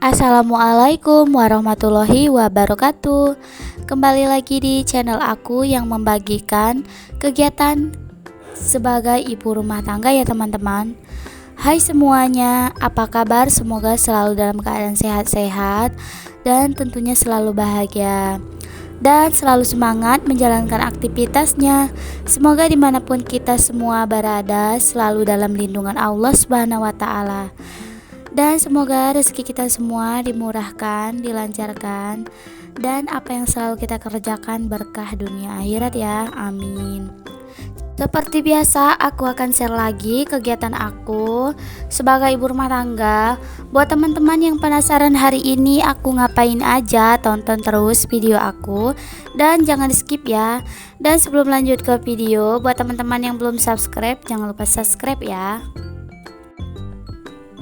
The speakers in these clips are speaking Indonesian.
Assalamualaikum warahmatullahi wabarakatuh. Kembali lagi di channel aku yang membagikan kegiatan sebagai ibu rumah tangga ya teman-teman. Hai semuanya, apa kabar? Semoga selalu dalam keadaan sehat-sehat dan tentunya selalu bahagia dan selalu semangat menjalankan aktivitasnya. Semoga dimanapun kita semua berada selalu dalam lindungan Allah Subhanahu wa Ta'ala. Dan semoga rezeki kita semua dimurahkan, dilancarkan, dan apa yang selalu kita kerjakan berkah dunia akhirat ya, amin. Seperti biasa, aku akan share lagi kegiatan aku sebagai ibu rumah tangga. Buat teman-teman yang penasaran hari ini aku ngapain aja, tonton terus video aku dan jangan di skip ya. Dan sebelum lanjut ke video, buat teman-teman yang belum subscribe, jangan lupa subscribe ya.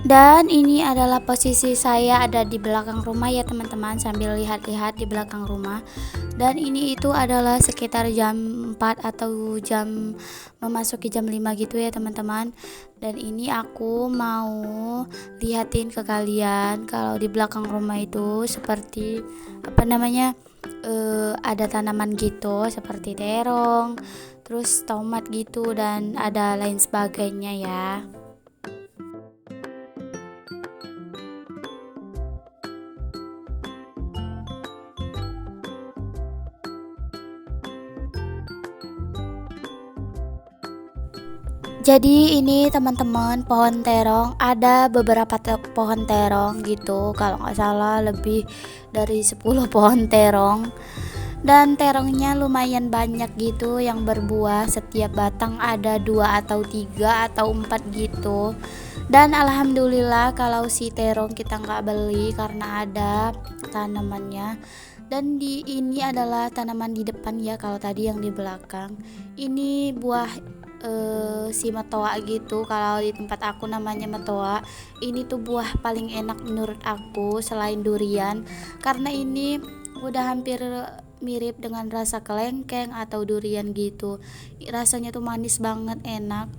Dan ini adalah posisi saya ada di belakang rumah ya teman-teman, sambil lihat-lihat di belakang rumah. Dan ini itu adalah sekitar jam 4 atau jam memasuki jam 5 gitu ya teman-teman. Dan ini aku mau lihatin ke kalian kalau di belakang rumah itu seperti ada tanaman gitu seperti terong, terus tomat gitu dan ada lain sebagainya ya. Jadi ini teman-teman pohon terong, ada beberapa pohon terong gitu, kalau nggak salah lebih dari 10 pohon terong. Dan terongnya lumayan banyak gitu yang berbuah, setiap batang ada 2 atau 3 atau 4 gitu. Dan alhamdulillah kalau si terong kita nggak beli karena ada tanamannya. Dan ini adalah tanaman di depan ya, kalau tadi yang di belakang. Ini buah si metoa gitu, kalau di tempat aku namanya metoa. Ini tuh buah paling enak menurut aku selain durian, karena ini udah hampir mirip dengan rasa kelengkeng atau durian gitu. Rasanya tuh manis banget, enak.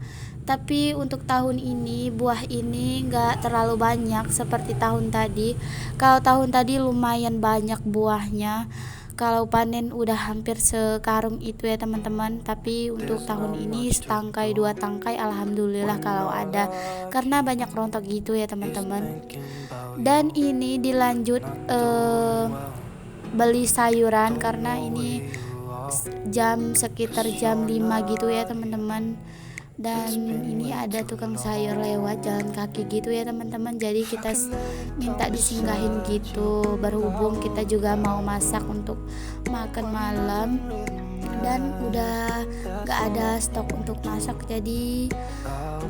Tapi untuk tahun ini buah ini nggak terlalu banyak seperti tahun tadi. Kalau tahun tadi lumayan banyak buahnya, kalau panen udah hampir sekarung itu ya teman-teman. Tapi untuk tahun ini setangkai 2 tangkai alhamdulillah kalau ada, karena banyak rontok gitu ya teman-teman. Dan ini dilanjut beli sayuran karena ini sekitar jam 5 gitu ya teman-teman. Dan ini ada tukang sayur lewat jalan kaki gitu ya teman-teman, jadi kita minta disinggahin gitu, berhubung kita juga mau masak untuk makan malam dan udah gak ada stok untuk masak. Jadi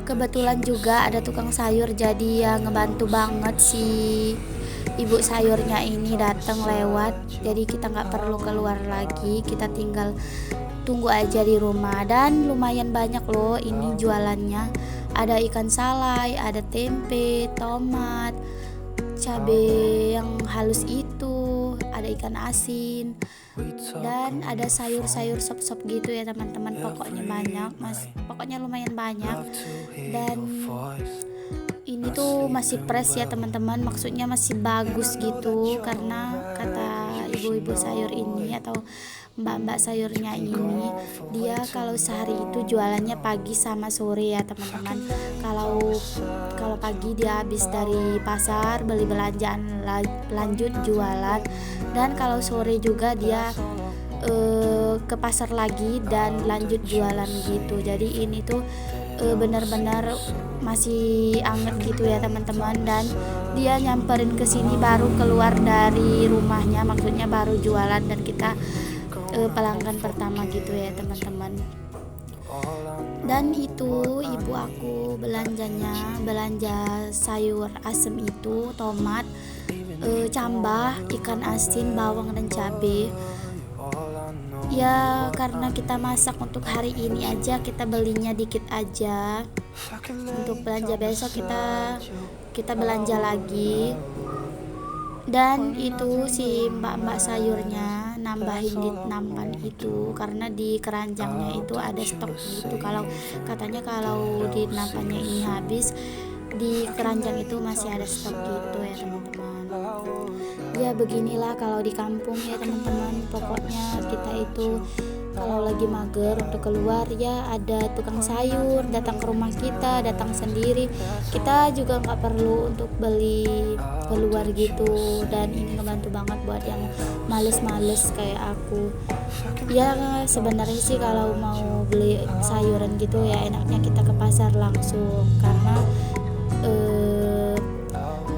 kebetulan juga ada tukang sayur, jadi ya ngebantu banget si ibu sayurnya ini datang lewat, jadi kita nggak perlu keluar lagi, kita tinggal tunggu aja di rumah. Dan lumayan banyak loh ini jualannya, ada ikan salai, ada tempe, tomat, cabai yang halus itu, ada ikan asin, dan ada sayur-sayur sop-sop gitu ya teman-teman. Pokoknya banyak pokoknya lumayan banyak. Dan ini tuh masih fresh ya teman-teman, maksudnya masih bagus gitu, karena kata ibu-ibu sayur ini atau mbak-mbak sayurnya ini, dia kalau sehari itu jualannya pagi sama sore ya teman-teman. Kalau pagi dia habis dari pasar beli belanjaan lanjut jualan, dan kalau sore juga dia ke pasar lagi dan lanjut jualan gitu. Jadi ini tuh benar-benar masih anget gitu ya teman-teman. Dan dia nyamperin ke sini baru keluar dari rumahnya, maksudnya baru jualan, dan kita pelanggan pertama gitu ya teman-teman. Dan itu ibu aku belanja sayur asem itu, tomat, cambah, ikan asin, bawang dan cabai. Ya karena kita masak untuk hari ini aja, kita belinya dikit aja. Untuk belanja besok kita belanja lagi. Dan itu si mbak-mbak sayurnya nambahin di nampan itu, karena di keranjangnya itu ada stok gitu. Kalau katanya kalau di nampannya ini habis, di keranjang itu masih ada stok gitu ya teman-teman. Ya beginilah kalau di kampung ya teman-teman, pokoknya kita itu kalau lagi mager untuk keluar ya ada tukang sayur datang ke rumah kita, datang sendiri, kita juga nggak perlu untuk beli keluar gitu. Dan ini ngebantu banget buat yang males-males kayak aku. Ya sebenarnya sih kalau mau beli sayuran gitu ya enaknya kita ke pasar langsung, karena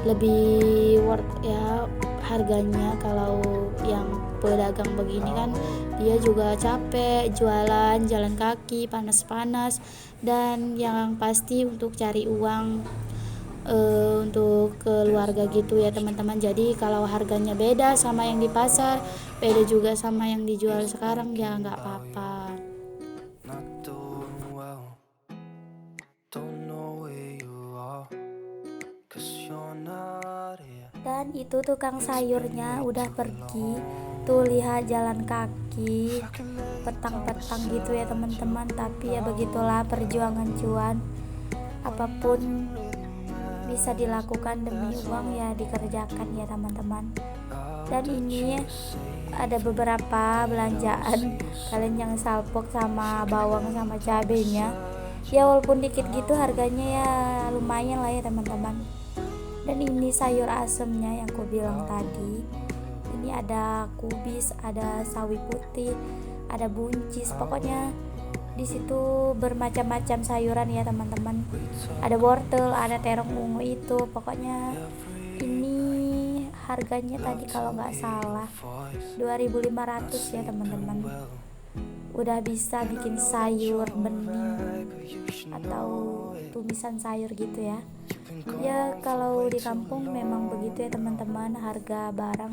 lebih worth ya harganya. Kalau yang pedagang begini kan dia juga capek jualan, jalan kaki panas-panas, dan yang pasti untuk cari uang untuk keluarga gitu ya teman-teman. Jadi kalau harganya beda sama yang di pasar, beda juga sama yang dijual sekarang, ya nggak apa-apa. Dan itu tukang sayurnya udah pergi tuh, lihat jalan kaki petang-petang gitu ya teman-teman. Tapi ya begitulah perjuangan cuan, apapun bisa dilakukan demi uang ya dikerjakan ya teman-teman. Dan ini ada beberapa belanjaan, kalian jangan salpok sama bawang sama cabenya ya, walaupun dikit gitu harganya ya lumayan lah ya teman-teman. Dan ini sayur asemnya yang ku bilang tadi, ini ada kubis, ada sawi putih, ada buncis, pokoknya di situ bermacam-macam sayuran ya teman-teman. Ada wortel, ada terong ungu itu, pokoknya ini harganya tadi kalau nggak salah 2.500 ya teman-teman. Udah bisa bikin sayur bening atau tumisan sayur gitu ya. Ya kalau di kampung memang begitu ya teman-teman, harga barang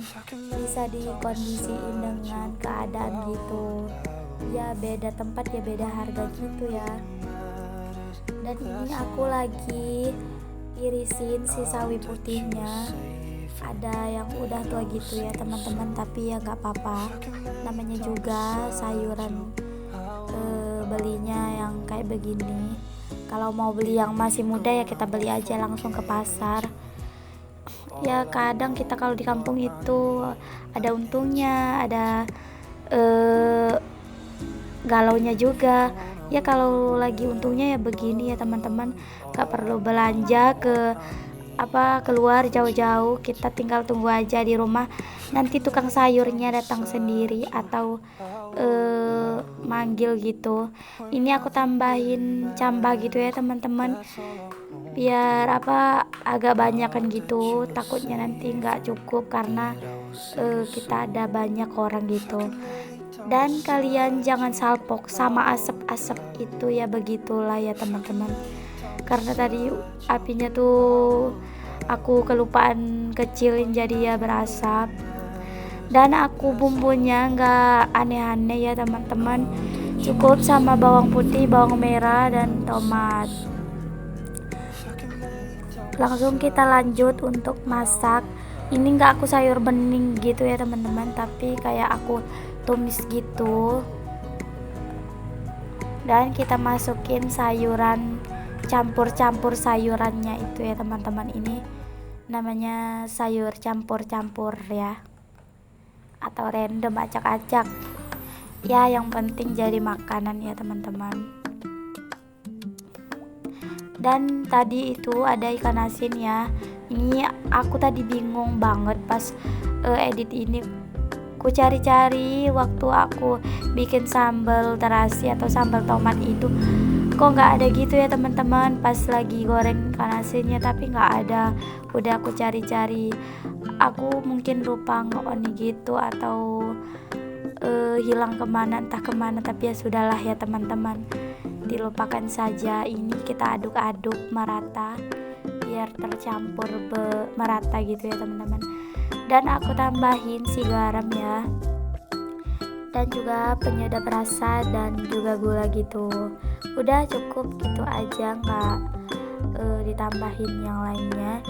bisa dikondisiin dengan keadaan gitu ya, beda tempat ya beda harga gitu ya. Dan ini aku lagi irisin si sawi putihnya, ada yang udah tua gitu ya teman-teman, tapi ya nggak apa-apa, namanya juga sayuran belinya yang kayak begini. Kalau mau beli yang masih muda ya kita beli aja langsung ke pasar. Ya kadang kita kalau di kampung itu ada untungnya, ada galaunya juga. Ya kalau lagi untungnya ya begini ya teman-teman, gak perlu belanja keluar jauh-jauh, kita tinggal tunggu aja di rumah, nanti tukang sayurnya datang sendiri atau manggil gitu. Ini aku tambahin cambah gitu ya teman-teman, biar agak banyakan gitu, takutnya nanti nggak cukup karena kita ada banyak orang gitu. Dan kalian jangan salpok sama asap-asap itu ya, begitulah ya teman-teman, karena tadi apinya tuh aku kelupaan kecilin jadi ya berasap. Dan aku bumbunya nggak aneh-aneh ya teman-teman, cukup sama bawang putih, bawang merah, dan tomat. Langsung kita lanjut untuk masak. Ini nggak aku sayur bening gitu ya teman-teman, tapi kayak aku tumis gitu. Dan kita masukin sayuran, campur-campur sayurannya itu ya teman-teman. Ini namanya sayur campur-campur ya, atau random, acak-acak ya, yang penting jadi makanan ya teman-teman. Dan tadi itu ada ikan asin ya, ini aku tadi bingung banget pas edit ini. Ku cari-cari waktu aku bikin sambal terasi atau sambal tomat itu, kok nggak ada gitu ya teman-teman pas lagi goreng ikan asinnya, tapi nggak ada. Udah aku cari-cari, aku mungkin lupa nge-on gitu atau hilang kemana, entah kemana, tapi ya sudahlah ya teman-teman, dilupakan saja. Ini kita aduk-aduk merata biar tercampur merata gitu ya teman-teman. Dan aku tambahin si garam ya, dan juga penyedap rasa dan juga gula gitu. Udah cukup gitu aja, nggak ditambahin yang lainnya.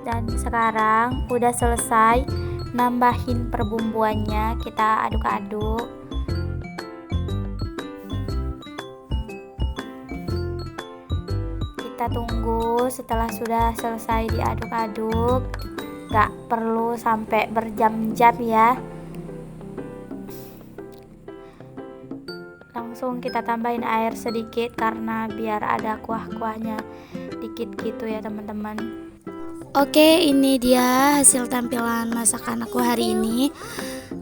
Dan sekarang udah selesai, nambahin perbumbuannya, kita aduk-aduk. Kita kita tunggu. Setelah sudah selesai diaduk-aduk, gak perlu sampai berjam-jam ya, langsung kita tambahin air sedikit karena biar ada kuah-kuahnya dikit gitu ya teman-teman. Oke, ini dia hasil tampilan masakan aku hari ini.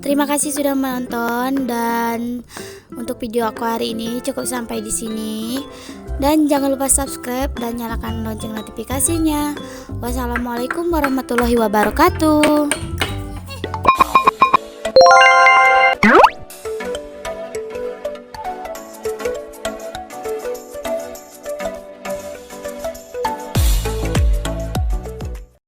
Terima kasih sudah menonton, dan untuk video aku hari ini cukup sampai di sini. Dan jangan lupa subscribe dan nyalakan lonceng notifikasinya. Wassalamualaikum warahmatullahi wabarakatuh.